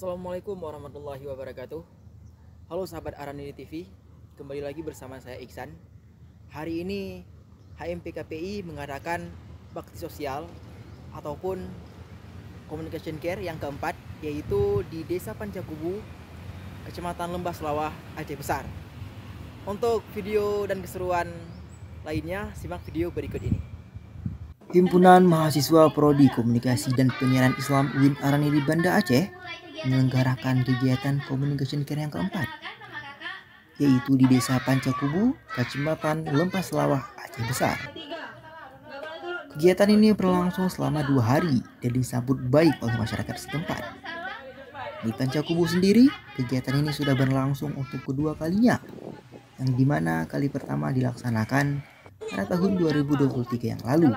Assalamualaikum warahmatullahi wabarakatuh. Halo sahabat Aranini TV, kembali lagi bersama saya Iksan. Hari ini HMPKPI mengadakan bakti sosial ataupun communication care yang keempat, yaitu di Desa Pancakubu, Kecamatan Lembah Selawah, Aceh Besar. Untuk video dan keseruan lainnya, simak video berikut ini. Himpunan Mahasiswa Prodi Komunikasi dan Penyiaran Islam UIN Araniri Banda Aceh menyelenggarakan kegiatan communication care yang keempat, yaitu di Desa Pancakubu, Kecamatan Lembah Selawah, Aceh Besar. Kegiatan ini berlangsung selama 2 hari dan disambut baik oleh masyarakat setempat. Di Pancakubu sendiri, kegiatan ini sudah berlangsung untuk kedua kalinya, yang dimana kali pertama dilaksanakan pada tahun 2023 yang lalu.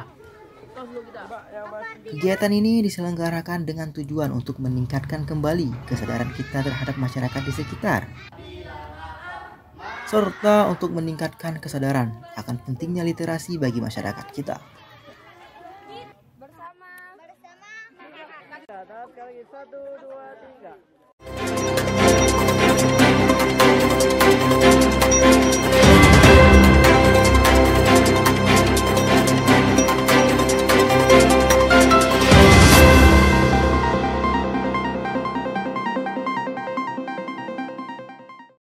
Kegiatan ini diselenggarakan dengan tujuan untuk meningkatkan kembali kesadaran kita terhadap masyarakat di sekitar, serta untuk meningkatkan kesadaran akan pentingnya literasi bagi masyarakat kita. Bersama. 1, 2, 3.